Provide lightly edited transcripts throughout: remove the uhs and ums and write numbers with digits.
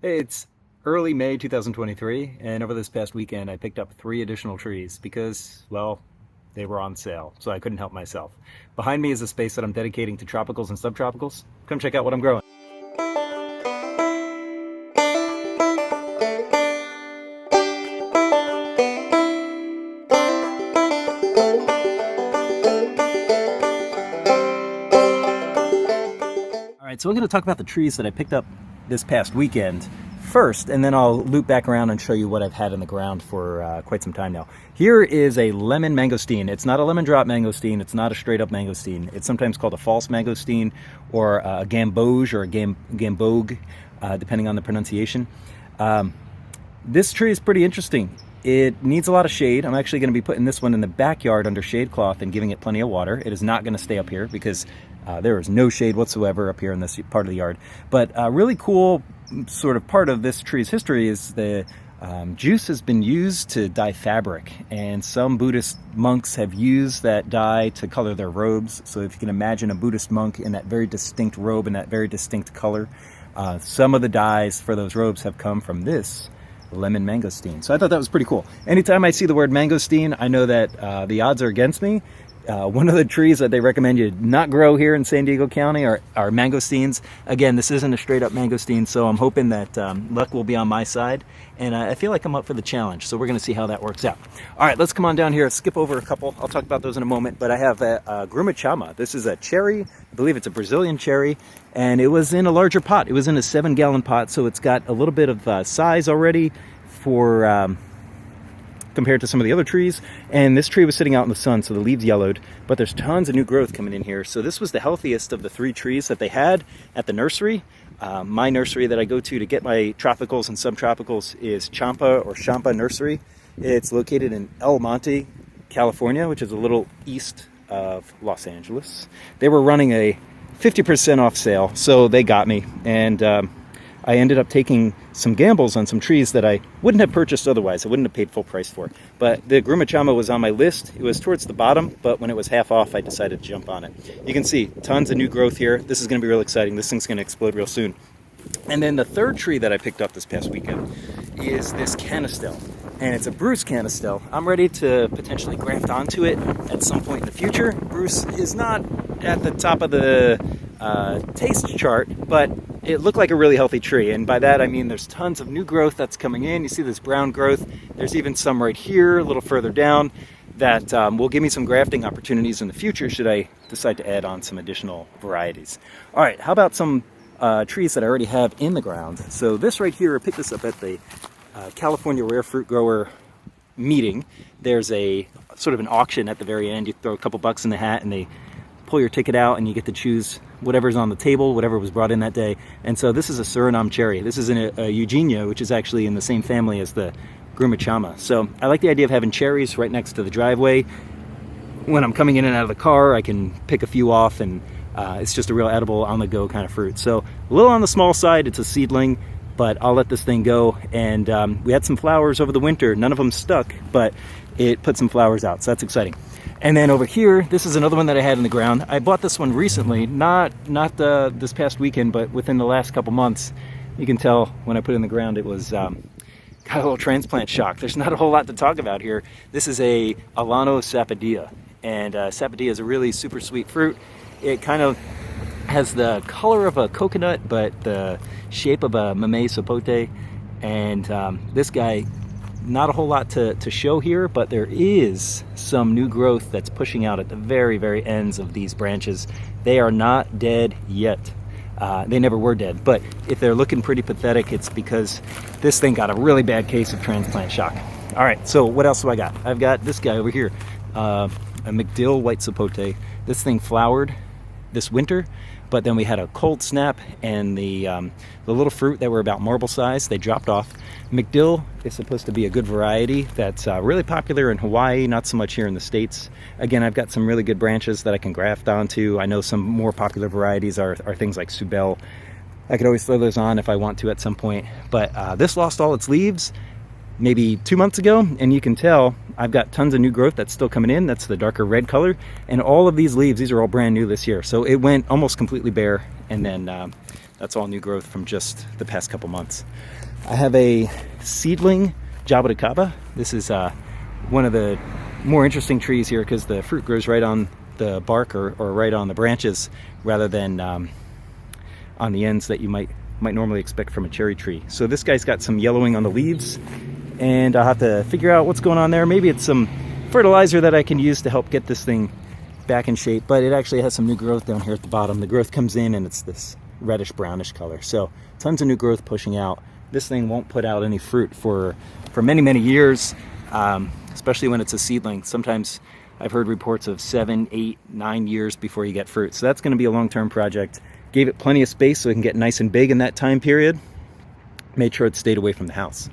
It's early May 2023, and over this past weekend I picked up 3 additional trees because, well, they were on sale, so I couldn't help myself. Behind me is a space that I'm dedicating to tropicals and subtropicals. Come check out what I'm growing. All right, so we're going to talk about the trees that I picked up this past weekend first, and then I'll loop back around and show you what I've had in the ground for quite some time now. Here is a lemon mangosteen. It's not a lemon drop mangosteen. It's not a straight up mangosteen. It's sometimes called a false mangosteen or a gamboge or a gamboge, depending on the pronunciation. This tree is pretty interesting. It needs a lot of shade. I'm actually going to be putting this one in the backyard under shade cloth and giving it plenty of water. It is not going to stay up here because there is no shade whatsoever up here in this part of the yard. But a really cool sort of part of this tree's history is the juice has been used to dye fabric, and some Buddhist monks have used that dye to color their robes. So if you can imagine a Buddhist monk in that very distinct robe and that very distinct color, some of the dyes for those robes have come from this lemon mangosteen. So I thought that was pretty cool. Anytime I see the word mangosteen, I know that the odds are against me. One of the trees that they recommend you not grow here in San Diego County are mangosteens. Again, this isn't a straight up mangosteen, so I'm hoping that luck will be on my side, and I feel like I'm up for the challenge, so we're going to see how that works out. All right, let's come on down here, skip over a couple. I'll talk about those in a moment, but I have a Grumichama. This is a cherry. I believe it's a Brazilian cherry, and it was in a larger pot. It was in a 7-gallon pot, so it's got a little bit of size already for compared to some of the other trees. And this tree was sitting out in the sun, so the leaves yellowed, but there's tons of new growth coming in here. So this was the healthiest of the 3 trees that they had at the nursery. My nursery that I go to get my tropicals and subtropicals is Champa or Champa Nursery. It's located in El Monte, California, which is a little east of Los Angeles. They were running a 50% off sale, so they got me, and I ended up taking some gambles on some trees that I wouldn't have purchased otherwise. I wouldn't have paid full price for. But the Grumichama was on my list. It was towards the bottom, but when it was half off, I decided to jump on it. You can see tons of new growth here. This is going to be real exciting. This thing's going to explode real soon. And then the third tree that I picked up this past weekend is this Canistel. And it's a Bruce Canistel. I'm ready to potentially graft onto it at some point in the future. Bruce is not at the top of the taste chart, but it looked like a really healthy tree, and by that I mean there's tons of new growth that's coming in. You see this brown growth. There's even some right here a little further down that will give me some grafting opportunities in the future should I decide to add on some additional varieties. All right, how about some trees that I already have in the ground? So this right here, I picked this up at the California Rare Fruit Grower meeting. There's a sort of an auction at the very end. You throw a couple bucks in the hat and they pull your ticket out and you get to choose whatever's on the table, whatever was brought in that day. And so this is a Surinam cherry. This is a Eugenia, which is actually in the same family as the Grumichama. So I like the idea of having cherries right next to the driveway. When I'm coming in and out of the car, I can pick a few off, and it's just a real edible, on-the-go kind of fruit. So a little on the small side. It's a seedling, but I'll let this thing go. And we had some flowers over the winter. None of them stuck, but it put some flowers out, so that's exciting. And then over here, this is another one that I had in the ground. I bought this one recently, not this past weekend, but within the last couple months. You can tell when I put it in the ground, it was got a little transplant shock. There's not a whole lot to talk about here. This is a ALANO SAPODILLA, and SAPODILLA is a really super sweet fruit. It kind of has the color of a coconut, but the shape of a SAPOTE. And this guy, not a whole lot to show here, but there is some new growth that's pushing out at the very, very ends of these branches. They are not dead yet. They never were dead, but if they're looking pretty pathetic, it's because this thing got a really bad case of transplant shock. All right, so what else do I got? I've got this guy over here, a MCDILL white sapote. This thing flowered this winter, but then we had a cold snap, and the little fruit that were about marble size, they dropped off. MCDILL is supposed to be a good variety that's really popular in Hawaii, not so much here in the States. Again, I've got some really good branches that I can graft onto. I know some more popular varieties are things like Subel. I could always throw those on if I want to at some point, but this lost all its leaves maybe 2 months ago, and you can tell I've got tons of new growth that's still coming in. That's the darker red color, and all of these leaves, these are all brand new this year. So it went almost completely bare, and then That's all new growth from just the past couple months. I have a seedling JABOTICABA. This is one of the more interesting trees here because the fruit grows right on the bark or right on the branches rather than on the ends that you might normally expect from a cherry tree. So this guy's got some yellowing on the leaves, and I'll have to figure out what's going on there. Maybe it's some fertilizer that I can use to help get this thing back in shape, but it actually has some new growth down here at the bottom. The growth comes in and it's this reddish brownish color. So tons of new growth pushing out. This thing won't put out any fruit for many years, especially when it's a seedling. Sometimes I've heard reports of 7, 8, 9 years before you get fruit. So that's going to be a long-term project. Gave it plenty of space so it can get nice and big in that time period. Made sure it stayed away from the house.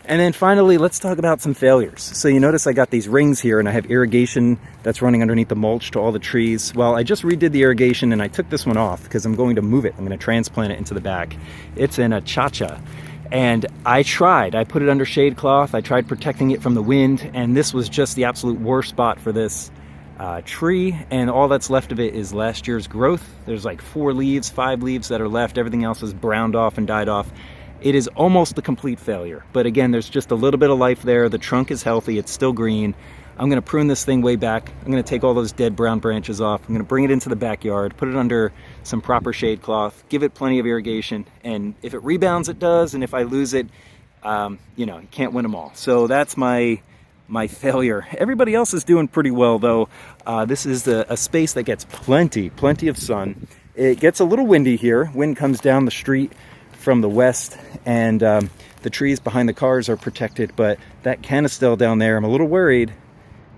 And then finally, let's talk about some failures. So you notice I got these rings here and I have irrigation that's running underneath the mulch to all the trees. Well, I just redid the irrigation and I took this one off because I'm going to move it. I'm going to transplant it into the back. It's in a cha-cha. And I put it under shade cloth. I tried protecting it from the wind, and this was just the absolute worst spot for this tree. And all that's left of it is last year's growth. There's like 4 leaves, 5 leaves that are left. Everything else is browned off and died off. It is almost a complete failure. But again, there's just a little bit of life there. The trunk is healthy. It's still green. I'm going to prune this thing way back. I'm going to take all those dead brown branches off. I'm going to bring it into the backyard, put it under some proper shade cloth, give it plenty of irrigation. And if it rebounds, it does. And if I lose it, you know, you can't win them all. So that's my failure. Everybody else is doing pretty well, though. This is a space that gets plenty of sun. It gets a little windy here. Wind comes down the street from the west, and the trees behind the cars are protected. But that Canistel down there, I'm a little worried.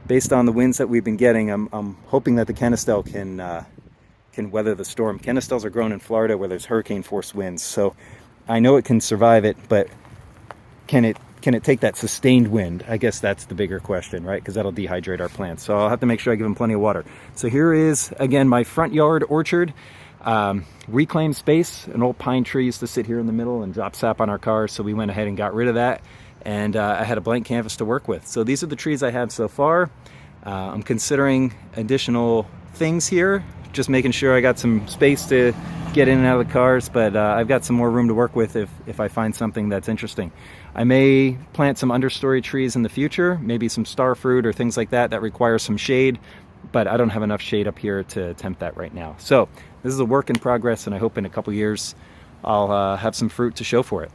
Based on the winds that we've been getting, I'm hoping that the Canistel can weather the storm. Canistels are grown in Florida where there's hurricane force winds, so I know it can survive it, but can it take that sustained wind? I guess that's the bigger question, right? Because that'll dehydrate our plants. So I'll have to make sure I give them plenty of water. So here is, again, my front yard orchard. Reclaimed space. An old pine tree used to sit here in the middle and drop sap on our cars, so we went ahead and got rid of that. And I had a blank canvas to work with. So these are the trees I have so far. I'm considering additional things here, just making sure I got some space to get in and out of the cars, but I've got some more room to work with if I find something that's interesting. I may plant some understory trees in the future, maybe some star fruit or things like that require some shade, but I don't have enough shade up here to attempt that right now. So this is a work in progress, and I hope in a couple years I'll have some fruit to show for it.